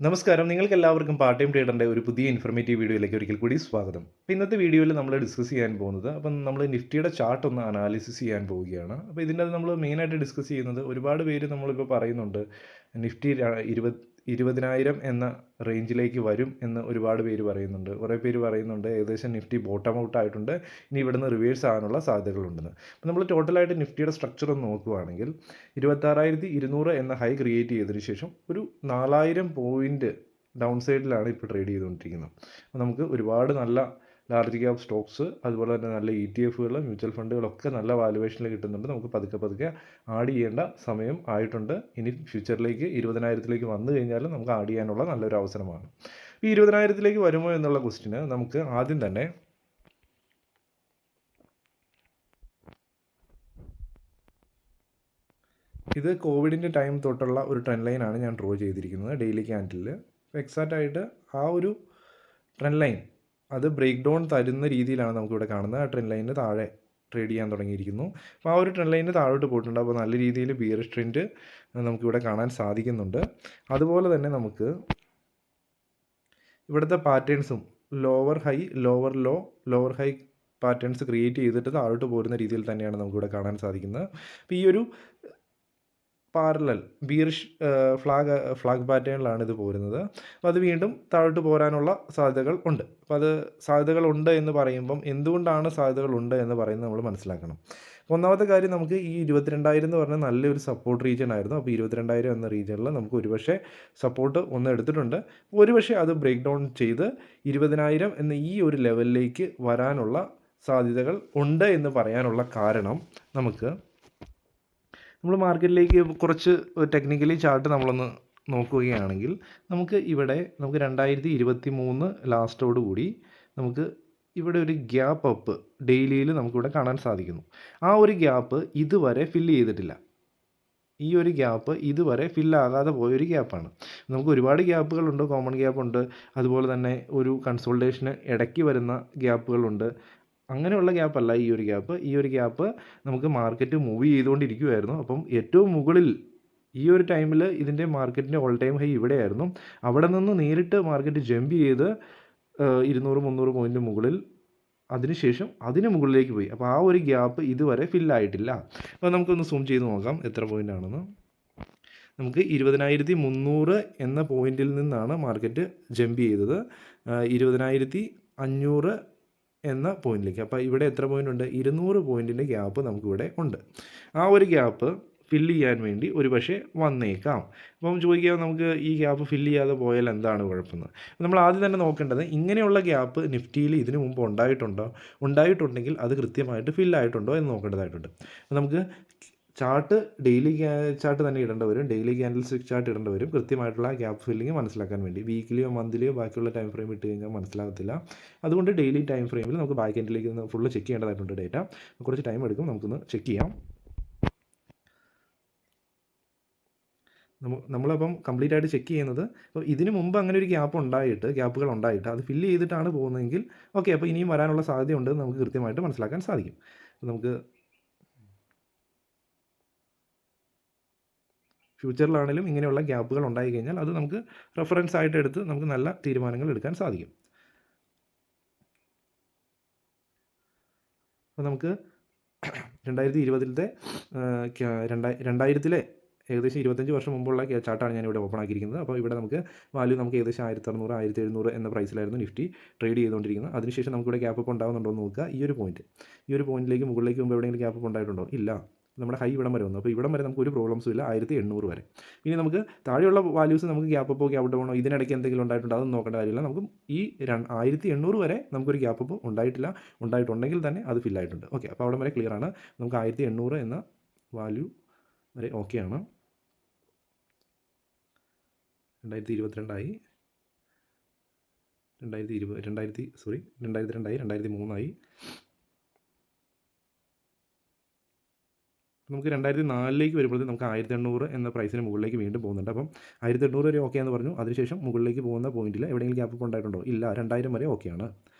നമസ്കാരം. നിങ്ങൾക്കെല്ലാവർക്കും part time ട്രേഡറിൻ്റെ ഒരു പുതിയ ഇൻഫർമേറ്റീവ് വീഡിയോയിലേക്ക് ഒരിക്കൽ കൂടി സ്വാഗതം. അപ്പോൾ ഇന്നത്തെ വീഡിയോയിൽ നമ്മൾ ഡിസ്കസ് ചെയ്യാൻ പോകുന്നത് നമ്മൾ നിഫ്റ്റിയുടെ ചാർട്ട് ഒന്ന് അനാലിസിസ് ചെയ്യാൻ പോവുകയാണ്. അപ്പോൾ ഇതിൻ്റെ നമ്മൾ മെയിനായിട്ട് ഡിസ്കസ് ചെയ്യുന്നത് ഒരുപാട് പേര് നമ്മളിപ്പോൾ പറയുന്നുണ്ട് നിഫ്റ്റി 20,000 എന്ന റേഞ്ചിലേക്ക് വരും എന്ന് ഒരുപാട് പേര് പറയുന്നുണ്ട്. കുറേ പേര് പറയുന്നുണ്ട് ഏകദേശം നിഫ്റ്റി ബോട്ടം ഔട്ട് ആയിട്ടുണ്ട്, ഇനി ഇവിടുന്ന് റിവേഴ്സ് ആകാനുള്ള സാധ്യതകളുണ്ടെന്ന്. അപ്പോൾ നമ്മൾ ടോട്ടലായിട്ട് നിഫ്റ്റിയുടെ സ്ട്രക്ചർ ഒന്ന് നോക്കുകയാണെങ്കിൽ 26,200 എന്ന ഹൈ ക്രിയേറ്റ് ചെയ്തതിന് ശേഷം ഒരു 4,000 പോയിൻറ്റ് ഡൗൺ സൈഡിലാണ് ഇപ്പോൾ ട്രേഡ് ചെയ്തുകൊണ്ടിരിക്കുന്നത്. അപ്പോൾ നമുക്ക് ഒരുപാട് നല്ല ലാർജ് ക്യാപ് സ്റ്റോക്സ്, അതുപോലെ തന്നെ നല്ല ETF-കൾ, മ്യൂച്വൽ ഫണ്ടുകളൊക്കെ നല്ല വാലുവേഷനിൽ കിട്ടുന്നുണ്ട്. നമുക്ക് പതുക്കെ ആഡ് ചെയ്യേണ്ട സമയം ആയിട്ടുണ്ട്. ഇനി ഫ്യൂച്ചറിലേക്ക് 20,000-ലേക്ക് വന്നു കഴിഞ്ഞാൽ നമുക്ക് ആഡ് ചെയ്യാനുള്ള നല്ലൊരു അവസരമാണ്. ഈ 20,000-ലേക്ക് വരുമോ എന്നുള്ള ക്വസ്റ്റിന് നമുക്ക് ആദ്യം തന്നെ ഇത് കോവിഡിൻ്റെ ടൈം തൊട്ടുള്ള ഒരു ട്രെൻഡ് ലൈനാണ് ഞാൻ ഡ്രോ ചെയ്തിരിക്കുന്നത് ഡെയിലി ക്യാൻഡിലിൽ. എക്സാക്റ്റ് ആയിട്ട് ആ ഒരു ട്രെൻഡ് ലൈൻ അത് ബ്രേക്ക് ഡൗൺ തരുന്ന രീതിയിലാണ് നമുക്കിവിടെ കാണുന്നത്. ആ ട്രെൻഡ് ലൈനിന് താഴെ ട്രേഡ് ചെയ്യാൻ തുടങ്ങിയിരിക്കുന്നു. അപ്പോൾ ആ ഒരു ട്രെൻഡ് ലൈനിന് താഴോട്ട് പോയിട്ടുണ്ട്. അപ്പോൾ നല്ല രീതിയിൽ ബിയറിഷ് ട്രെൻഡ് നമുക്കിവിടെ കാണാൻ സാധിക്കുന്നുണ്ട്. അതുപോലെ തന്നെ നമുക്ക് ഇവിടുത്തെ പാറ്റേൺസും lower high, lower low, lower high patterns create ചെയ്തിട്ട് താഴോട്ട് പോരുന്ന രീതിയിൽ തന്നെയാണ് നമുക്കിവിടെ കാണാൻ സാധിക്കുന്നത്. അപ്പോൾ ഈ ഒരു പാരലൽ ബീറിഷ് ഫ്ലാഗ് പാറ്റേണിലാണ് ഇത് പോരുന്നത്. അപ്പോൾ അത് വീണ്ടും താഴോട്ട് പോരാനുള്ള സാധ്യതകൾ ഉണ്ട്. അപ്പോൾ അത് സാധ്യതകളുണ്ട് എന്ന് പറയുമ്പം എന്തുകൊണ്ടാണ് സാധ്യതകളുണ്ട് എന്ന് പറയുന്നത് നമ്മൾ മനസ്സിലാക്കണം. ഒന്നാമത്തെ കാര്യം, നമുക്ക് ഈ 22,000 എന്ന് പറഞ്ഞാൽ നല്ലൊരു സപ്പോർട്ട് റീജിയൻ ആയിരുന്നു. അപ്പോൾ 22,000 എന്ന റീജിയനിൽ നമുക്ക് ഒരുപക്ഷെ സപ്പോർട്ട് ഒന്ന് എടുത്തിട്ടുണ്ട്. ഒരുപക്ഷെ അത് ബ്രേക്ക് ഡൗൺ ചെയ്ത് 20,000 എന്ന ഈ ഒരു ലെവലിലേക്ക് വരാനുള്ള സാധ്യതകൾ ഉണ്ട് എന്ന് പറയാനുള്ള കാരണം, നമ്മൾ മാർക്കറ്റിലേക്ക് കുറച്ച് ടെക്നിക്കലി ചാർട്ട് നമ്മളൊന്ന് നോക്കുകയാണെങ്കിൽ നമുക്ക് 2023 ലാസ്റ്റോടുകൂടി നമുക്ക് ഇവിടെ ഒരു ഗ്യാപ്പ് അപ്പ് ഡെയിലിയിൽ നമുക്കിവിടെ കാണാൻ സാധിക്കുന്നു. ആ ഒരു ഗ്യാപ്പ് ഇതുവരെ ഫില്ല് ചെയ്തിട്ടില്ല. ഈ ഒരു ഗ്യാപ്പ് ഇതുവരെ ഫില്ലാകാതെ പോയൊരു ഗ്യാപ്പാണ്. നമുക്ക് ഒരുപാട് ഗ്യാപ്പുകളുണ്ട്. കോമൺ ഗ്യാപ്പുണ്ട്, അതുപോലെ തന്നെ ഒരു കൺസോൾട്ടേഷന് ഇടയ്ക്ക് വരുന്ന ഗ്യാപ്പുകളുണ്ട്. അങ്ങനെയുള്ള ഗ്യാപ്പല്ല ഈ ഒരു ഗ്യാപ്പ്. ഈ ഒരു ഗ്യാപ്പ് നമുക്ക് മാർക്കറ്റ് മൂവ് ചെയ്തുകൊണ്ടിരിക്കുമായിരുന്നു. അപ്പം ഏറ്റവും മുകളിൽ ഈ ഒരു ടൈമിൽ ഇതിൻ്റെ മാർക്കറ്റിൻ്റെ ഓൾ ടൈം ഹൈ ഇവിടെയായിരുന്നു. അവിടെ നിന്ന് നേരിട്ട് മാർക്കറ്റ് ജമ്പ് ചെയ്ത് 200-300 പോയിൻ്റ് മുകളിൽ, അതിനുശേഷം അതിന് മുകളിലേക്ക് പോയി. അപ്പോൾ ആ ഒരു ഗ്യാപ്പ് ഇതുവരെ ഫില്ലായിട്ടില്ല. അപ്പോൾ നമുക്കൊന്ന് സൂം ചെയ്ത് നോക്കാം എത്ര പോയിൻ്റ് ആണെന്ന്. നമുക്ക് 20,300 എന്ന പോയിന്റിൽ നിന്നാണ് മാർക്കറ്റ് ജമ്പ് ചെയ്തത് 20,500 എന്ന പോയിന്റിലേക്ക്. അപ്പോൾ ഇവിടെ എത്ര പോയിൻ്റ് ഉണ്ട്? 200 പോയിൻറ്റിൻ്റെ ഗ്യാപ്പ് നമുക്കിവിടെ ഉണ്ട്. ആ ഒരു ഗ്യാപ്പ് ഫില്ല് ചെയ്യാൻ വേണ്ടി ഒരു പക്ഷേ വന്നേക്കാം. അപ്പം ചോദിക്കാം, നമുക്ക് ഈ ഗ്യാപ്പ് ഫില്ല് ചെയ്യാതെ പോയാൽ എന്താണ് കുഴപ്പമെന്ന്. നമ്മൾ ആദ്യം തന്നെ നോക്കേണ്ടത്, ഇങ്ങനെയുള്ള ഗ്യാപ്പ് നിഫ്റ്റിയിൽ ഇതിനു മുമ്പ് ഉണ്ടായിട്ടുണ്ടെങ്കിൽ അത് കൃത്യമായിട്ട് ഫില്ലായിട്ടുണ്ടോ എന്ന് നോക്കേണ്ടതായിട്ടുണ്ട്. അപ്പോൾ നമുക്ക് ചാർട്ട് ഡെയിലി ചാർട്ട് തന്നെ ഇടേണ്ടി വരും. ഡെയിലി ക്യാൻഡിൽ സ്റ്റിക്ക് ചാർട്ട് ഇടേണ്ടി വരും കൃത്യമായിട്ടുള്ള ഗ്യാപ്പ് ഫില്ലിങ് മനസ്സിലാക്കാൻ വേണ്ടി. വീക്കിലിയോ മന്ത്ലിയോ ബാക്കിയുള്ള ടൈം ഫ്രെയിം ഇട്ട് കഴിഞ്ഞാൽ മനസ്സിലാകത്തില്ല. അതുകൊണ്ട് ഡെയിലി ടൈം ഫ്രെയിമിൽ നമുക്ക് ബാക്ക് എൻഡിലേക്ക് ഒന്ന് ഫുള്ള് ചെക്ക് ചെയ്യേണ്ടതായിട്ടുണ്ട് ഡേറ്റ. കുറച്ച് ടൈം എടുക്കും, നമുക്കൊന്ന് ചെക്ക് ചെയ്യാം. നമ്മളപ്പം കംപ്ലീറ്റ് ആയിട്ട് ചെക്ക് ചെയ്യുന്നത്, അപ്പോൾ ഇതിന് മുമ്പ് അങ്ങനെ ഒരു ഗ്യാപ്പുകൾ ഉണ്ടായിട്ട് അത് ഫില്ല് ചെയ്തിട്ടാണ് പോകുന്നതെങ്കിൽ ഓക്കെ, അപ്പോൾ ഇനിയും വരാനുള്ള സാധ്യതയുണ്ട് നമുക്ക് കൃത്യമായിട്ട് മനസ്സിലാക്കാൻ സാധിക്കും. നമുക്ക് ഫ്യൂച്ചറിലാണെങ്കിലും ഇങ്ങനെയുള്ള ഗ്യാപ്പുകൾ ഉണ്ടായി കഴിഞ്ഞാൽ അത് നമുക്ക് റെഫറൻസ് ആയിട്ട് എടുത്ത് നമുക്ക് നല്ല തീരുമാനങ്ങൾ എടുക്കാൻ സാധിക്കും. അപ്പോൾ നമുക്ക് 2020-ലെ 2000-ലെ ഏകദേശം 25 വർഷം മുമ്പുള്ള ചാർട്ടാണ് ഞാനിവിടെ ഓപ്പൺ ആക്കിയിരിക്കുന്നത്. അപ്പോൾ ഇവിടെ നമുക്ക് വാല്യൂ നമുക്ക് ഏകദേശം 1,600, 1,700 എന്ന പ്രൈസിലായിരുന്നു നിഫ്റ്റി ട്രേഡ് ചെയ്തുകൊണ്ടിരിക്കുന്നത്. അതിനുശേഷം നമുക്കിവിടെ ഗ്യാപ്പ് അപ്പ് ഉണ്ടാകുന്നുണ്ടോ എന്ന് നോക്കുക. ഈ ഒരു പോയിന്റിലേക്ക് മുകളിലേക്ക് മുമ്പ് എവിടെയെങ്കിലും ഗ്യാപ്പ് അപ്പ് ഉണ്ടായിട്ടുണ്ടോ? ഇല്ല. നമ്മുടെ ഹൈ ഇവിടം വരെ വന്നു. അപ്പോൾ ഇവിടം വരെ നമുക്ക് ഒരു പ്രോബ്ലംസും ഇല്ല, 1,800 വരെ. ഇനി നമുക്ക് താഴെയുള്ള വാല്യൂസ് നമുക്ക് ഗ്യാപ്പ് അപ്പോ ഗ്യാപ്പ് ഡൗണോ ഇതിനിടയ്ക്ക് എന്തെങ്കിലും ഉണ്ടായിട്ടുണ്ടോ അതൊന്നും നോക്കേണ്ട കാര്യമില്ല. നമുക്ക് ഈ 1,800 വരെ നമുക്കൊരു ഗ്യാപ്പ് അപ്പ് ഉണ്ടായിട്ടുണ്ടെങ്കിൽ തന്നെ അത് ഫില്ലായിട്ടുണ്ട്. ഓക്കെ, അപ്പോൾ അവിടെ വരെ ക്ലിയർ ആണ്. നമുക്ക് 1,800 എന്ന വാല്യൂ വരെ ഓക്കെയാണ്. 2022 2003 നമുക്ക് 2004 വരുമ്പോഴത്തേക്കും നമുക്ക് 1,800 എന്ന പ്രൈസിന് മുകളിലേക്ക് വീണ്ടും പോകുന്നുണ്ട്. അപ്പം 1,800 വരെ ഓക്കെ എന്ന് പറഞ്ഞു. അതിനുശേഷം മുകളിലേക്ക് പോകുന്ന പോയിന്റിൽ എവിടെയെങ്കിലും ഗ്യാപ്പ് അപ്പ് ഉണ്ടായിട്ടുണ്ടോ? ഇല്ല. 2,000 വരെ ഓക്കെയാണ്.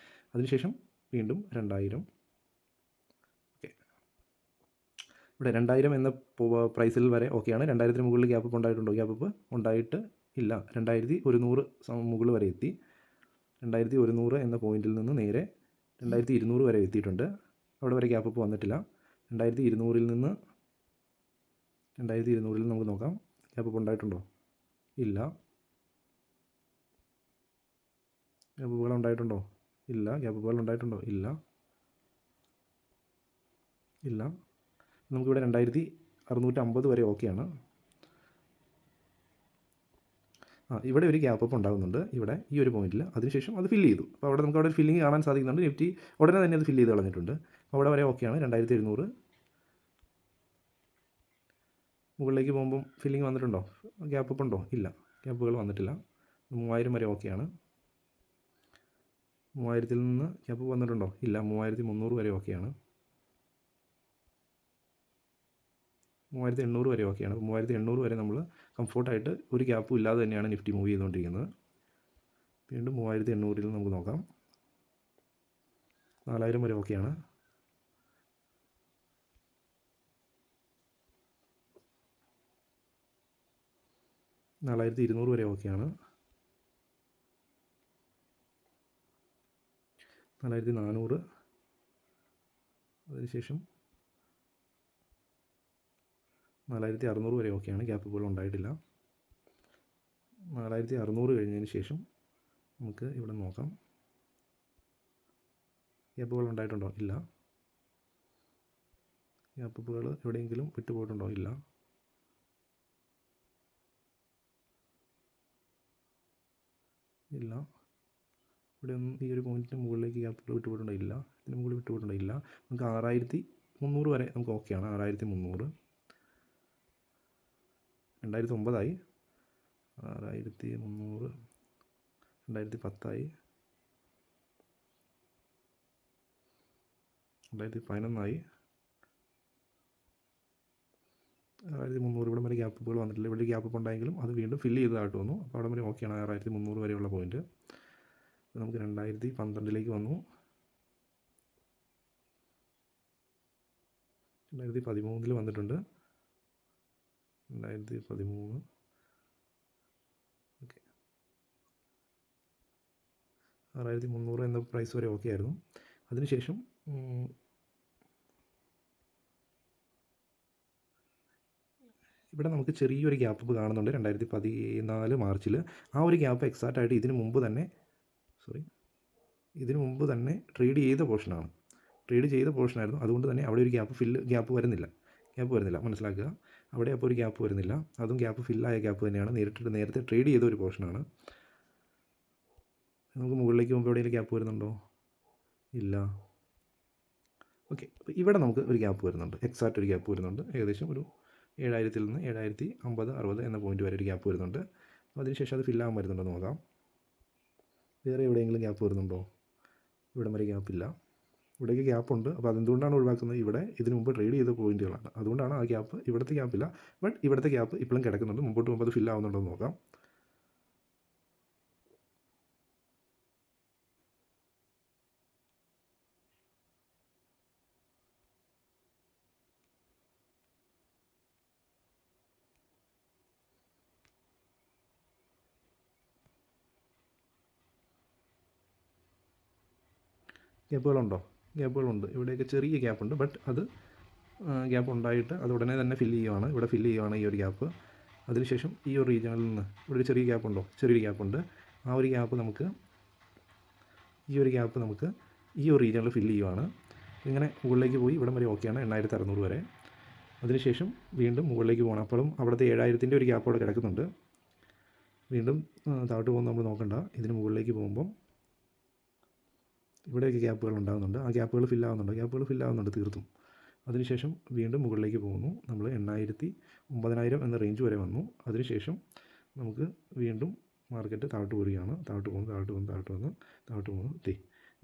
അതിനുശേഷം വീണ്ടും 2,000. ഓക്കെ, ഇവിടെ 2,000 എന്ന പ്രൈസിൽ വരെ ഓക്കെയാണ്. 2,000-ന് മുകളിൽ ഗ്യാപ്പ് അപ്പ് ഉണ്ടായിട്ടുണ്ടോ? ഗ്യാപ്പ് അപ്പ് ഉണ്ടായിട്ട് ഇല്ല. 2100 മുകളിൽ വരെ എത്തി. 2100 എന്ന പോയിന്റിൽ നിന്ന് നേരെ 2200 വരെ എത്തിയിട്ടുണ്ട്. അവിടെ വരെ ഗ്യാപ്പ് അപ്പ് വന്നിട്ടില്ല. 2200 നിന്ന് 2200 നമുക്ക് നോക്കാം. ഗ്യാപ്പ് അപ്പ് ഉണ്ടായിട്ടുണ്ടോ? ഇല്ല. ഗ്യാപ്പ് അപ്പുകൾ ഉണ്ടായിട്ടുണ്ടോ? ഇല്ല. ഗ്യാപ്പ് അപ്പുകൾ ഉണ്ടായിട്ടുണ്ടോ? ഇല്ല. ഇല്ല. നമുക്കിവിടെ 2650 വരെ ഓക്കെയാണ്. ഇവിടെ ഒരു ഗ്യാപ്പ് അപ്പ് ഉണ്ടാകുന്നുണ്ട്, ഇവിടെ ഈ ഒരു പോയിന്റിൽ. അതിനുശേഷം അത് ഫില്ല് ചെയ്തു. അപ്പോൾ അവിടെ നമുക്ക് അവിടെ ഒരു ഫില്ലിങ് കാണാൻ സാധിക്കുന്നുണ്ട്. നിഫ്റ്റി ഉടനെ തന്നെ അത് ഫില്ല് ചെയ്ത് കളഞ്ഞിട്ടുണ്ട്. അവിടെ വരെ ഓക്കെയാണ്. 2700 മുകളിലേക്ക് പോകുമ്പം ഫില്ലിങ് വന്നിട്ടുണ്ടോ? ഗ്യാപ്പ് അപ്പ് ഉണ്ടോ? ഇല്ല. ഗ്യാപ്പുകൾ വന്നിട്ടില്ല. 3000 വരെ ഓക്കെയാണ്. 3000 നിന്ന് ഗ്യാപ്പ് അപ്പ് വന്നിട്ടുണ്ടോ? ഇല്ല. 3300 വരെ ഓക്കെയാണ്. 3800 വരെ ഓക്കെയാണ്. 3800 വരെ നമ്മൾ കംഫോർട്ടായിട്ട് ഒരു ഗ്യാപ്പും ഇല്ലാതെ തന്നെയാണ് നിഫ്റ്റി മൂവ് ചെയ്തുകൊണ്ടിരിക്കുന്നത്. വീണ്ടും 3800 നമുക്ക് നോക്കാം. 4000 വരെ ഓക്കെയാണ്. 4200 വരെ ഓക്കെയാണ്. 4400. അതിനുശേഷം 4600 വരെ ഓക്കെയാണ്. ഗ്യാപ്പ് അപ്പുകൾ ഉണ്ടായിട്ടില്ല. 4600 കഴിഞ്ഞതിന് ശേഷം നമുക്ക് ഇവിടെ നോക്കാം. ഗ്യാപ്പ് അപ്പുകൾ ഉണ്ടായിട്ടുണ്ടോ? ഇല്ല. ഗ്യാപ്പ് അപ്പുകൾ എവിടെയെങ്കിലും വിട്ടുപോയിട്ടുണ്ടോ? ഇല്ല. ഇല്ല. ഇവിടെ ഒന്നും ഈ ഒരു പോയിന്റിന് മുകളിലേക്ക് ഗ്യാപ്പുകൾ വിട്ടുപോയിട്ടുണ്ടോ? ഇല്ല. ഇതിന് മുകളിൽ വിട്ടുപോയിട്ടുണ്ടോ? ഇല്ല. നമുക്ക് 6300 വരെ നമുക്ക് ഓക്കെയാണ്. 6300. 2009 ആയി. 6300. 2010 ആയി. 2011 ആയി. 6300. ഇവിടെ വരെ ഗ്യാപ്പ് അപ്പുകൾ വന്നിട്ടില്ല. ഇവിടെ ഗ്യാപ്പ് അപ്പ് ഉണ്ടായെങ്കിലും അത് വീണ്ടും ഫില്ല് ചെയ്തതായിട്ട് വന്നു. അപ്പോൾ അവിടെ വരെ ഓക്കെയാണ്. 6300 വരെയുള്ള പോയിന്റ്. നമുക്ക് 2012 വന്നു. 2013 വന്നിട്ടുണ്ട്. 2013. ഓക്കെ. 6300 എന്ന പ്രൈസ് വരെ ഓക്കെ ആയിരുന്നു. അതിനുശേഷം ഇവിടെ നമുക്ക് ചെറിയൊരു ഗ്യാപ്പ് അപ്പ് കാണുന്നുണ്ട്. 2014 മാർച്ചിൽ. ആ ഒരു ഗ്യാപ്പ് എക്സാക്റ്റ് ആയിട്ട് ഇതിന് മുമ്പ് തന്നെ ട്രേഡ് ചെയ്ത പോർഷനായിരുന്നു. അതുകൊണ്ട് തന്നെ അവിടെ ഒരു ഗ്യാപ്പ് വരുന്നില്ല. മനസ്സിലാക്കുക. അവിടെ അപ്പോൾ ഒരു ഗ്യാപ്പ് വരുന്നില്ല. അതും ഗ്യാപ്പ് ഫില്ലായ ഗ്യാപ്പ് തന്നെയാണ്. നേരത്തെ ട്രേഡ് ചെയ്ത ഒരു പോർഷനാണ്. നമുക്ക് മുകളിലേക്ക് പോകുമ്പോൾ എവിടെയെങ്കിലും ഗ്യാപ്പ് വരുന്നുണ്ടോ? ഇല്ല. ഓക്കെ. അപ്പോൾ ഇവിടെ നമുക്ക് ഒരു ഗ്യാപ്പ് വരുന്നുണ്ട്. എക്സാക്റ്റ് ഒരു ഗ്യാപ്പ് വരുന്നുണ്ട്. ഏകദേശം ഒരു 7000 നിന്ന് 7050, 60 എന്ന പോയിന്റ് വരെ ഒരു ഗ്യാപ്പ് വരുന്നുണ്ട്. അതിനുശേഷം അത് ഫില്ലാകാൻ വരുന്നുണ്ടോ നോക്കാം. വേറെ എവിടെയെങ്കിലും ഗ്യാപ്പ് വരുന്നുണ്ടോ? ഇവിടെ വരെ ഗ്യാപ്പില്ല. ഇവിടേക്ക് ഗ്യാപ്പുണ്ട്. അപ്പോൾ അതെന്തുകൊണ്ടാണ് ഒഴിവാക്കുന്നത്? ഇവിടെ ഇതിന് മുമ്പ് ട്രേഡ് ചെയ്ത പോയിന്റുകളാണ്. അതുകൊണ്ടാണ് ആ ഗ്യാപ്പ്. ഇവിടുത്തെ ഗ്യാപ്പില്ല. ബട്ട് ഇവിടുത്തെ ഗ്യാപ്പ് ഇപ്പോഴും കിടക്കുന്നുണ്ട്. മുമ്പോട്ട് പോകുമ്പോൾ അത് ഫില്ലാവുന്നുണ്ടോ എന്ന് നോക്കാം. ഗ്യാപ്പുകളുണ്ട്. ഇവിടെയൊക്കെ ചെറിയ ഗ്യാപ്പുണ്ട്. ബട്ട് അത് ഗ്യാപ്പ് ഉണ്ടായിട്ട് അത് ഉടനെ തന്നെ ഫില്ല് ചെയ്യുവാണ്. ഇവിടെ ഫില്ല് ചെയ്യുവാണ് ഈ ഒരു ഗ്യാപ്പ്. അതിനുശേഷം ഈ ഒരു റീജിയണിൽ നിന്ന് ഇവിടെ ഒരു ചെറിയൊരു ഗ്യാപ്പുണ്ട്. ആ ഒരു ഗ്യാപ്പ് നമുക്ക് ഈ ഒരു റീജിയണിൽ ഫില്ല് ചെയ്യുവാണ്. ഇങ്ങനെ മുകളിലേക്ക് പോയി ഇവിടം വരെ ഓക്കെയാണ്. 8600 വരെ. അതിനുശേഷം വീണ്ടും മുകളിലേക്ക് പോകണം. അപ്പോഴും അവിടുത്തെ 7000 ഒരു ഗ്യാപ്പ് അവിടെ കിടക്കുന്നുണ്ട്. വീണ്ടും താഴോട്ട് പോകുമ്പോൾ നമ്മൾ നോക്കണ്ട. ഇതിന് മുകളിലേക്ക് പോകുമ്പം ഇവിടെയൊക്കെ ഗ്യാപ്പുകൾ ഉണ്ടാകുന്നുണ്ട്. ആ ഗ്യാപ്പുകൾ ഫില്ലാകുന്നുണ്ട് തീർത്തും. അതിനുശേഷം വീണ്ടും മുകളിലേക്ക് പോകുന്നു. നമ്മൾ 8000, 9000 എന്ന റേഞ്ച് വരെ വന്നു. അതിനുശേഷം നമുക്ക് വീണ്ടും മാർക്കറ്റ് താഴോട്ട് പോരുകയാണ്. താഴോട്ട് പോകുന്നു.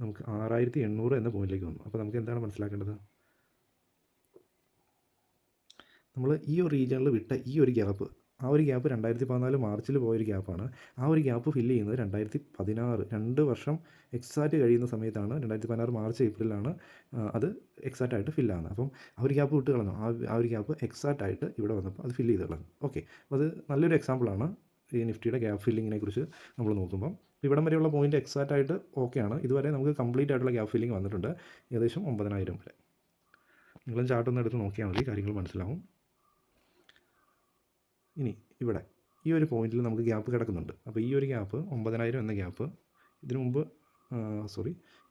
നമുക്ക് 6800 എന്ന പോയിന്റിലേക്ക് വന്നു. അപ്പോൾ നമുക്ക് എന്താണ് മനസ്സിലാക്കേണ്ടത്? നമ്മൾ ഈ ഒരു റീജിയണിൽ വിട്ട ഈ ഒരു ഗ്യാപ്പ്, ആ ഒരു ഗ്യാപ്പ് 2014 മാർച്ചിൽ പോയൊരു ഗ്യാപ്പാണ്. ആ ഒരു ഗ്യാപ്പ് ഫില്ല് ചെയ്യുന്നത് 2016, 2 വർഷം എക്സാക്റ്റ് കഴിയുന്ന സമയത്താണ്. 2016 മാർച്ച് ഏപ്രിലാണ് അത് എക്സാക്റ്റ് ആയിട്ട് ഫില്ലാകുന്നത്. അപ്പം ആ ഒരു ഗ്യാപ്പ് വിട്ട് കളഞ്ഞു. ആ ഒരു ഗ്യാപ്പ് എക്സാക്റ്റ് ആയിട്ട് ഇവിടെ വന്നപ്പോൾ അത് ഫില്ല് ചെയ്ത് കളഞ്ഞു. ഓക്കെ. അപ്പോൾ അത് നല്ലൊരു എക്സാമ്പിളാണ്. ഈ നിഫ്റ്റിയുടെ ഗ്യാപ്പ് ഫില്ലിങ്ങിനെ കുറിച്ച് നമ്മൾ നോക്കുമ്പം ഇവിടം വരെയുള്ള പോയിൻ്റ് എക്സാക്റ്റ് ആയിട്ട് ഓക്കെയാണ്. ഇതുവരെ നമുക്ക് കംപ്ലീറ്റ് ആയിട്ടുള്ള ഗ്യാപ്പ് ഫില്ലിംഗ് വന്നിട്ടുണ്ട്, ഏകദേശം 9000 വരെ. നിങ്ങളും ചാർട്ടൊന്ന് എടുത്ത് നോക്കിയാൽ മതി, കാര്യങ്ങൾ മനസ്സിലാവും. ഇനി ഇവിടെ ഈ ഒരു പോയിന്റിൽ നമുക്ക് ഗ്യാപ്പ് കിടക്കുന്നുണ്ട്. അപ്പോൾ ഈ ഒരു ഗ്യാപ്പ് 9000 എന്ന ഗ്യാപ്പ് ഇതിനു മുമ്പ്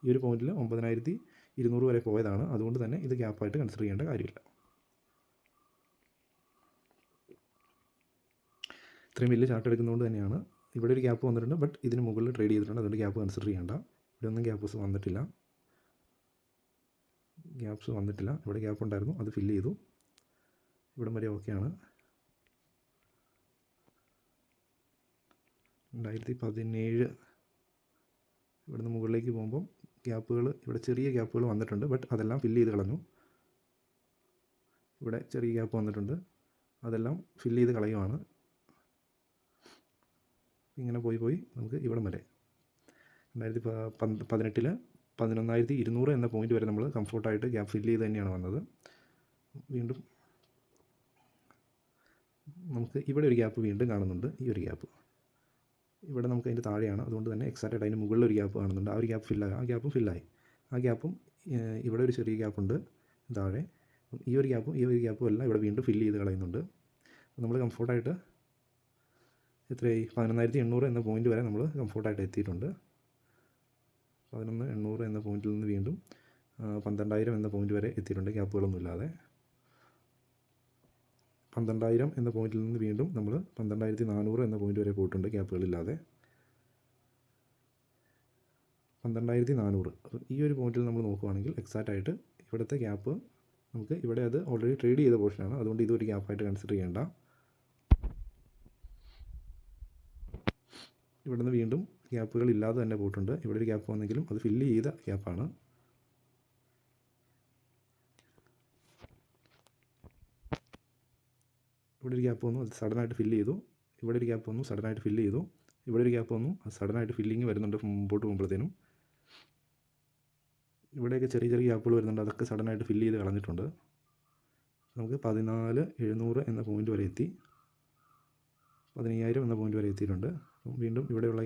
ഈ ഒരു പോയിന്റിൽ 9200 വരെ പോയതാണ്. അതുകൊണ്ട് തന്നെ ഇത് ഗ്യാപ്പായിട്ട് കൺസിഡർ ചെയ്യേണ്ട കാര്യമില്ല. ഇത്രയും വലിയ ചാർട്ട് എടുക്കുന്നതുകൊണ്ട് തന്നെയാണ് ഇവിടെ ഒരു ഗ്യാപ്പ് വന്നിട്ടുണ്ട്, ബട്ട് ഇതിന് മുകളിൽ ട്രേഡ് ചെയ്തിട്ടുണ്ട്, അതുകൊണ്ട് ഗ്യാപ്പ് കൺസിഡർ ചെയ്യേണ്ട. ഇവിടെ ഒന്നും ഗ്യാപ്പ്സ് വന്നിട്ടില്ല, ഇവിടെ ഗ്യാപ്പ് ഉണ്ടായിരുന്നു, അത് ഫില്ല് ചെയ്തു. ഇവിടം വരെ ഓക്കെയാണ്. 2017 ഇവിടുന്ന് മുകളിലേക്ക് പോകുമ്പം ഗ്യാപ്പുകൾ, ഇവിടെ ചെറിയ ഗ്യാപ്പുകൾ വന്നിട്ടുണ്ട്, ബട്ട് അതെല്ലാം ഫില്ല് ചെയ്ത് കളഞ്ഞു. ഇവിടെ ചെറിയ ഗ്യാപ്പ് വന്നിട്ടുണ്ട്, അതെല്ലാം ഫില്ല് ചെയ്ത് കളയുവാണ്. ഇങ്ങനെ പോയി നമുക്ക് ഇവിടം വരെ 2018 11,200 എന്ന പോയിന്റ് വരെ നമ്മൾ കംഫോർട്ടായിട്ട് ഗ്യാപ്പ് ഫില്ല് ചെയ്ത് തന്നെയാണ് വന്നത്. വീണ്ടും നമുക്ക് ഇവിടെ ഒരു ഗ്യാപ്പ് വീണ്ടും കാണുന്നുണ്ട്. ഈ ഒരു ഗ്യാപ്പ് ഇവിടെ നമുക്ക് അതിൻ്റെ താഴെയാണ്, അതുകൊണ്ട് തന്നെ എക്സാക്റ്റായിട്ട് അതിന് മുകളിൽ ഒരു ഗ്യാപ്പ് കാണുന്നുണ്ട്. ആ ഒരു ഗ്യാപ്പ് ഫില്ലായി, ആ ഗ്യാപ്പും ഫില്ലായി. ആ ഗ്യാപ്പും ഇവിടെ ഒരു ചെറിയ ഗ്യാപ്പുണ്ട് താഴെ. ഈ ഒരു ഗ്യാപ്പും എല്ലാം ഇവിടെ വീണ്ടും ഫില്ല് ചെയ്ത് കളയുന്നുണ്ട്. നമ്മൾ കംഫോർട്ടായിട്ട് എത്രയായി, 11,800 എന്ന പോയിന്റ് വരെ നമ്മൾ കംഫോർട്ടായിട്ട് എത്തിയിട്ടുണ്ട്. 11,800 എന്ന പോയിന്റിൽ നിന്ന് വീണ്ടും 12,000 എന്ന പോയിന്റ് വരെ എത്തിയിട്ടുണ്ട്, ഗ്യാപ്പുകളൊന്നുമില്ലാതെ. 12,000 എന്ന പോയിന്റിൽ നിന്ന് വീണ്ടും നമ്മൾ 12,400 എന്ന പോയിന്റ് വരെ പോയിട്ടുണ്ട്, ഗ്യാപ്പുകളില്ലാതെ. 12,400 ഈ ഒരു പോയിന്റിൽ നമ്മൾ നോക്കുകയാണെങ്കിൽ എക്സാക്റ്റായിട്ട് ഇവിടുത്തെ ഗ്യാപ്പ് നമുക്ക് ഇവിടെ അത് ഓൾറെഡി ട്രേഡ് ചെയ്ത പോർഷനാണ്, അതുകൊണ്ട് ഇതൊരു ഗ്യാപ്പായിട്ട് കൺസിഡർ ചെയ്യേണ്ട. ഇവിടെ നിന്ന് വീണ്ടും ഗ്യാപ്പുകൾ ഇല്ലാതെ തന്നെ പോയിട്ടുണ്ട്. ഇവിടെ ഒരു ഗ്യാപ്പ് വന്നെങ്കിലും അത് ഫില്ല് ചെയ്ത ഗ്യാപ്പാണ്. ഇവിടെ ഒരു ഗ്യാപ്പ് വന്നു, അത് സഡനായിട്ട് ഫില്ല് ചെയ്തു. ഇവിടെ ഒരു ഗ്യാപ്പ് വന്നു, സഡനായിട്ട് ഫില്ല് ചെയ്തു. ഇവിടെ ഒരു ഗ്യാപ്പ് വന്നു, അത് സഡനായിട്ട് ഫില്ലിങ് വരുന്നുണ്ട് മുമ്പോട്ട് പോകുമ്പോഴത്തേനും. ഇവിടെയൊക്കെ ചെറിയ ചെറിയ ഗ്യാപ്പുകൾ വരുന്നുണ്ട്, അതൊക്കെ സഡനായിട്ട് ഫില്ല് ചെയ്ത് കളഞ്ഞിട്ടുണ്ട്. നമുക്ക് 14,700 എന്ന പോയിന്റ് വരെ എത്തി, 15,000 എന്ന പോയിന്റ് വരെ എത്തിയിട്ടുണ്ട്. വീണ്ടും ഇവിടെയുള്ള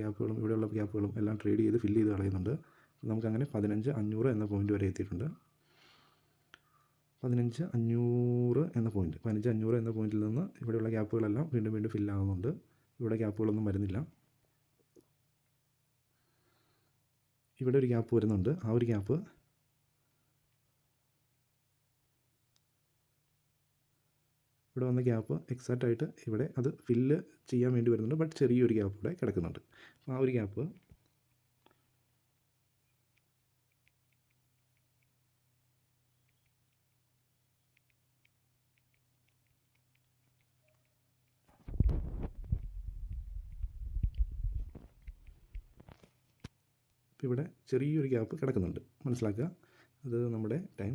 ഗ്യാപ്പുകളും എല്ലാം ട്രേഡ് ചെയ്ത് ഫില്ല് ചെയ്ത് കളയുന്നുണ്ട്. നമുക്കങ്ങനെ 15,500 എന്ന പോയിന്റ് വരെ എത്തിയിട്ടുണ്ട്. 15,500 എന്ന പോയിന്റിൽ നിന്ന് ഇവിടെയുള്ള ഗ്യാപ്പുകളെല്ലാം വീണ്ടും ഫില്ലാകുന്നുണ്ട്. ഇവിടെ ഗ്യാപ്പുകളൊന്നും വരുന്നില്ല. ഇവിടെ ഒരു ഗ്യാപ്പ് വരുന്നുണ്ട്, ആ ഒരു ഗ്യാപ്പ് ഇവിടെ വന്ന ഗ്യാപ്പ് എക്സാക്റ്റായിട്ട് ഇവിടെ അത് ഫില്ല് ചെയ്യാൻ വേണ്ടി വരുന്നുണ്ട്, ബട്ട് ചെറിയൊരു ഗ്യാപ്പ് ഇവിടെ കിടക്കുന്നുണ്ട്. ആ ഒരു ഗ്യാപ്പ് ഇവിടെ ചെറിയൊരു ഗ്യാപ്പ് കിടക്കുന്നുണ്ട്, മനസ്സിലാക്കുക. അത് നമ്മുടെ ടൈം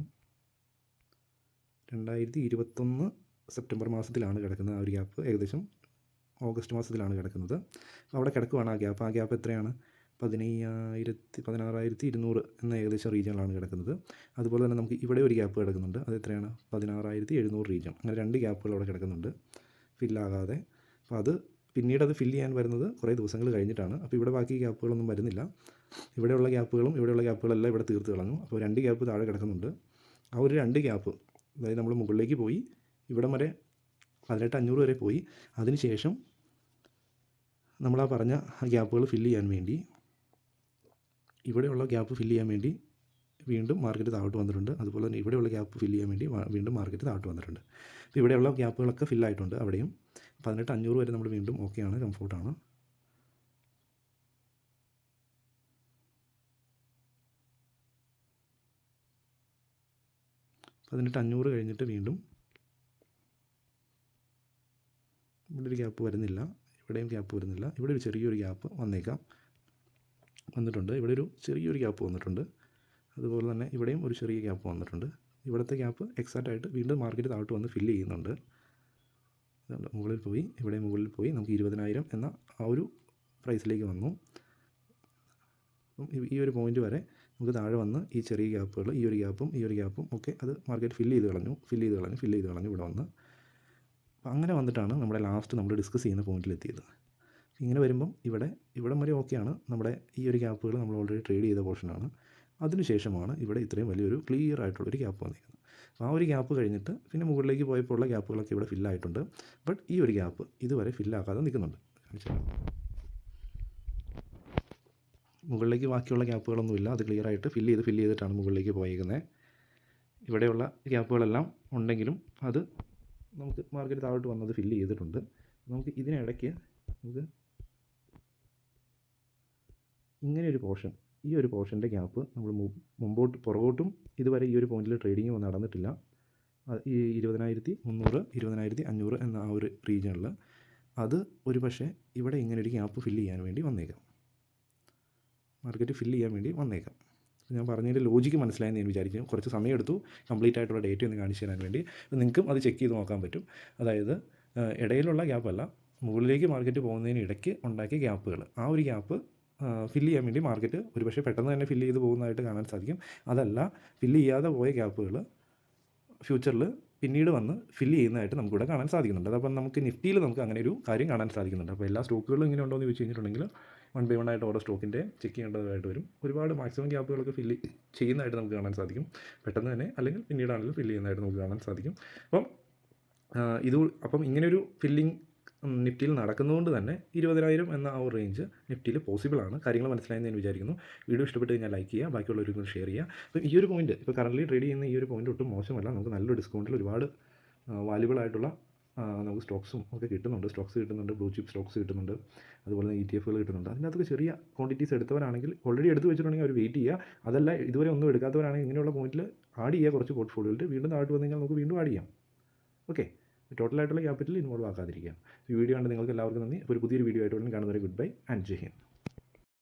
2021 സെപ്റ്റംബർ മാസത്തിലാണ് കിടക്കുന്നത്. ആ ഒരു ഗ്യാപ്പ് ഏകദേശം ഓഗസ്റ്റ് മാസത്തിലാണ് കിടക്കുന്നത്. അവിടെ കിടക്കുവാണ് ആ ഗ്യാപ്പ്. ആ ഗ്യാപ്പ് എത്രയാണ്, 16,200 എന്ന ഏകദേശം റീജിയനിലാണ് കിടക്കുന്നത്. അതുപോലെ തന്നെ നമുക്ക് ഇവിടെ ഒരു ഗ്യാപ്പ് കിടക്കുന്നുണ്ട്, അത് എത്രയാണ്, 16,700 റീജിയൻ. അങ്ങനെ 2 ഗ്യാപ്പുകൾ അവിടെ കിടക്കുന്നുണ്ട് ഫില്ലാകാതെ. അപ്പോൾ അത് പിന്നീട് അത് ഫില്ല് ചെയ്യാൻ വരുന്നത് കുറേ ദിവസങ്ങൾ കഴിഞ്ഞിട്ടാണ്. അപ്പോൾ ഇവിടെ ബാക്കി ഗ്യാപ്പുകളൊന്നും വരുന്നില്ല. ഇവിടെയുള്ള ഗ്യാപ്പുകളെല്ലാം ഇവിടെ തീർത്ത് കളഞ്ഞു. അപ്പോൾ 2 ഗ്യാപ്പ് താഴെ കിടക്കുന്നുണ്ട്. ആ ഒരു 2 ഗ്യാപ്പ്, അതായത് നമ്മൾ മുകളിലേക്ക് പോയി ഇവിടം വരെ 18,500 വരെ പോയി, അതിനുശേഷം നമ്മളാ പറഞ്ഞ ഗ്യാപ്പുകൾ ഫില്ല് ചെയ്യാൻ വേണ്ടി, ഇവിടെയുള്ള ഗ്യാപ്പ് ഫില്ല് ചെയ്യാൻ വേണ്ടി വീണ്ടും മാർക്കറ്റ് താഴോട്ട് വന്നിട്ടുണ്ട്. അതുപോലെ തന്നെ ഇവിടെയുള്ള ഗ്യാപ്പ് ഫില്ല് ചെയ്യാൻ വേണ്ടി വീണ്ടും മാർക്കറ്റ് താഴോട്ട് വന്നിട്ടുണ്ട്. അപ്പോൾ ഇവിടെയുള്ള ഗ്യാപ്പുകളൊക്കെ ഫില്ലായിട്ടുണ്ട്. അവിടെയും 18,500 വരെ നമ്മൾ വീണ്ടും ഓക്കെയാണ്, കംഫോർട്ടാണ്. അതിന് 500 കഴിഞ്ഞിട്ട് വീണ്ടും ഇവിടെ ഒരു ഗ്യാപ്പ് വരുന്നില്ല, ഇവിടെയും ഗ്യാപ്പ് വരുന്നില്ല. ഇവിടെ ഒരു ചെറിയൊരു ഗ്യാപ്പ് വന്നിട്ടുണ്ട്. ഇവിടെ ഒരു ചെറിയൊരു ഗ്യാപ്പ് വന്നിട്ടുണ്ട്. അതുപോലെ തന്നെ ഇവിടെയും ഒരു ചെറിയ ഗ്യാപ്പ് വന്നിട്ടുണ്ട്. ഇവിടുത്തെ ഗ്യാപ്പ് എക്സാക്റ്റായിട്ട് വീണ്ടും മാർക്കറ്റ് താഴോട്ട് വന്ന് ഫില്ല് ചെയ്യുന്നുണ്ട്. മുകളിൽ പോയി നമുക്ക് 20,000 എന്ന ആ ഒരു പ്രൈസിലേക്ക് വന്നു. അപ്പം ഈ ഒരു പോയിന്റ് വരെ നമുക്ക് താഴെ വന്ന് ഈ ചെറിയ ഗ്യാപ്പുകൾ, ഈ ഒരു ഗ്യാപ്പും ഒക്കെ അത് മാർക്കറ്റ് ഫില്ല് ചെയ്ത് കളഞ്ഞു ഇവിടെ വന്ന്. അപ്പോൾ അങ്ങനെ വന്നിട്ടാണ് നമ്മുടെ ലാസ്റ്റ് നമ്മൾ ഡിസ്കസ് ചെയ്യുന്ന പോയിന്റിലെത്തിയത്. ഇങ്ങനെ വരുമ്പം ഇവിടം വരെ ഓക്കെയാണ്. നമ്മുടെ ഈ ഒരു ഗ്യാപ്പുകൾ നമ്മൾ ഓൾറെഡി ട്രേഡ് ചെയ്ത പോർഷനാണ്. അതിനുശേഷമാണ് ഇവിടെ ഇത്രയും വലിയൊരു ക്ലിയർ ആയിട്ടുള്ളൊരു ഗ്യാപ്പ് വന്നിരിക്കുന്നത്. ആ ഒരു ഗ്യാപ്പ് കഴിഞ്ഞിട്ട് പിന്നെ മുകളിലേക്ക് പോയപ്പോൾ ഉള്ള ഗ്യാപ്പുകളൊക്കെ ഇവിടെ ഫില്ലായിട്ടുണ്ട്. ബട്ട് ഈ ഒരു ഗ്യാപ്പ് ഇതുവരെ ഫില്ലാക്കാതെ നിൽക്കുന്നുണ്ട്. മുകളിലേക്ക് ബാക്കിയുള്ള ഗ്യാപ്പുകളൊന്നുമില്ല. അത് ക്ലിയറായിട്ട് ഫില്ല് ചെയ്തിട്ടാണ് മുകളിലേക്ക് പോയിരിക്കുന്നത്. ഇവിടെയുള്ള ഗ്യാപ്പുകളെല്ലാം ഉണ്ടെങ്കിലും അത് നമുക്ക് മാർക്കറ്റ് താഴോട്ട് വന്നത് ഫില്ല് ചെയ്തിട്ടുണ്ട്. നമുക്ക് ഇതിനിടയ്ക്ക് നമുക്ക് ഇങ്ങനെ ഒരു പോർഷൻ, ഈ ഒരു പോർഷൻ്റെ ഗ്യാപ്പ് നമ്മൾ പുറകോട്ടും ഇതുവരെ ഈ ഒരു പോയിന്റിൽ ട്രേഡിങ് നടന്നിട്ടില്ല. ഈ 20,300 20,500 എന്ന ആ ഒരു റീജിയണിൽ അത് ഒരു പക്ഷേ ഇവിടെ ഇങ്ങനെ ഒരു ഗ്യാപ്പ് ഫില്ല് ചെയ്യാൻ വേണ്ടി വന്നേക്കാം. മാർക്കറ്റ് ഫില്ല് ചെയ്യാൻ വേണ്ടി വന്നേക്കാം. ഞാൻ പറഞ്ഞതിൻ്റെ ലോജിക്ക് മനസ്സിലായെന്ന് ഞാൻ വിചാരിക്കും. കുറച്ച് സമയം എടുത്തു കംപ്ലീറ്റ് ആയിട്ടുള്ള ഡേറ്റ ഒന്ന് കാണിച്ചു തരാൻ വേണ്ടി. നിങ്ങൾക്കും അത് ചെക്ക് ചെയ്ത് നോക്കാൻ പറ്റും. അതായത് ഇടയിലുള്ള ഗ്യാപ്പല്ല, മുകളിലേക്ക് മാർക്കറ്റ് പോകുന്നതിന് ഇടയ്ക്ക് ഉണ്ടാക്കിയ ഗ്യാപ്പുകൾ, ആ ഒരു ഗ്യാപ്പ് ഫില്ല് ചെയ്യാൻ വേണ്ടി മാർക്കറ്റ് ഒരുപക്ഷെ പെട്ടെന്ന് തന്നെ ഫില്ല് ചെയ്ത് പോകുന്നതായിട്ട് കാണാൻ സാധിക്കും. അതല്ല, ഫില്ല് ചെയ്യാതെ പോയ ഗ്യാപ്പുകൾ ഫ്യൂച്ചറിൽ പിന്നീട് വന്ന് ഫില്ല് ചെയ്യുന്നതായിട്ട് നമുക്കിവിടെ കാണാൻ സാധിക്കുന്നുണ്ട്. അതപ്പം നമുക്ക് നിഫ്റ്റിയിൽ നമുക്ക് അങ്ങനെ ഒരു കാര്യം കാണാൻ സാധിക്കുന്നുണ്ട്. അപ്പോൾ എല്ലാ സ്റ്റോക്കുകളും ഇങ്ങനെ ഉണ്ടോ എന്ന് ചോദിച്ചു കഴിഞ്ഞിട്ടുണ്ടെങ്കിൽ 1 by 1 ആയിട്ട് ഓരോ സ്റ്റോക്കിൻ്റെ ചെക്ക് ചെയ്യേണ്ടതായിട്ട് വരും. ഒരുപാട് മാക്സിമം ഗ്യാപ്പുകളൊക്കെ ഫില്ല് ചെയ്യുന്നതായിട്ട് നമുക്ക് കാണാൻ സാധിക്കും പെട്ടെന്ന് തന്നെ, അല്ലെങ്കിൽ പിന്നീടാണെങ്കിലും ഫില്ല് ചെയ്യുന്നതായിട്ട് നമുക്ക് കാണാൻ സാധിക്കും. അപ്പം ഇങ്ങനെയൊരു ഫില്ലിംഗ് നിഫ്റ്റിയിൽ നടക്കുന്നതുകൊണ്ട് തന്നെ 20,000 എന്ന ആ ഒരു റേഞ്ച് നിഫ്റ്റിയിൽ പോസിബിളാണ്. കാര്യങ്ങൾ മനസ്സിലായെന്ന് ഞാൻ വിചാരിക്കുന്നു. വീഡിയോ ഇഷ്ടപ്പെട്ട് കഴിഞ്ഞാൽ ലൈക്ക് ചെയ്യുക, ബാക്കിയുള്ളവർക്ക് ഷെയർ ചെയ്യുക. അപ്പോൾ ഈ ഒരു പോയിന്റ്, ഇപ്പോൾ കറൻറ്റ്ലി ട്രേഡ് ചെയ്യുന്ന ഈ ഒരു പോയിന്റ് ഒട്ടും മോശമല്ല. നമുക്ക് നല്ലൊരു ഡിസ്കൗണ്ടിൽ ഒരുപാട് വാല്യുബിൾ ആയിട്ടുള്ള നമുക്ക് സ്റ്റോക്സും ഒക്കെ കിട്ടുന്നുണ്ട്. സ്റ്റോക്സ് കിട്ടുന്നുണ്ട്, ബ്ലൂ ചിപ്പ് സ്റ്റോക്സ് കിട്ടുന്നുണ്ട്, അതുപോലെ തന്നെ ETFകൾ കിട്ടുന്നുണ്ട്. അതിനകത്തൊക്കെ ചെറിയ ക്വാണ്ടിറ്റീസ് എടുത്തവരാണെങ്കിൽ, ഓൾറെഡി എടുത്ത് വെച്ചിട്ടുണ്ടെങ്കിൽ അവർ വെയിറ്റ് ചെയ്യുക. അതല്ല, ഇതുവരെ ഒന്നും എടുക്കാത്തവരാണെങ്കിൽ ഇങ്ങനെയുള്ള പോയിന്റിൽ ആഡ് ചെയ്യുക കുറച്ച് പോർട്ട്ഫോളിയോയിൽ. വീണ്ടും താഴോട്ട് വന്നു കഴിഞ്ഞാൽ നമുക്ക് വീണ്ടും ആഡ് ചെയ്യാം. ഓക്കെ, ടോട്ടലായിട്ടുള്ള ക്യാപിറ്റൽ ഇൻവോൾവ് ആക്കാതിരിക്കുക. ഈ വീഡിയോ കണ്ട് നിങ്ങൾക്ക് എല്ലാവർക്കും നന്ദി. അപ്പോൾ ഒരു പുതിയൊരു വീഡിയോ ആയിട്ട് കാണുന്നവരെ good bye and Jai Hind.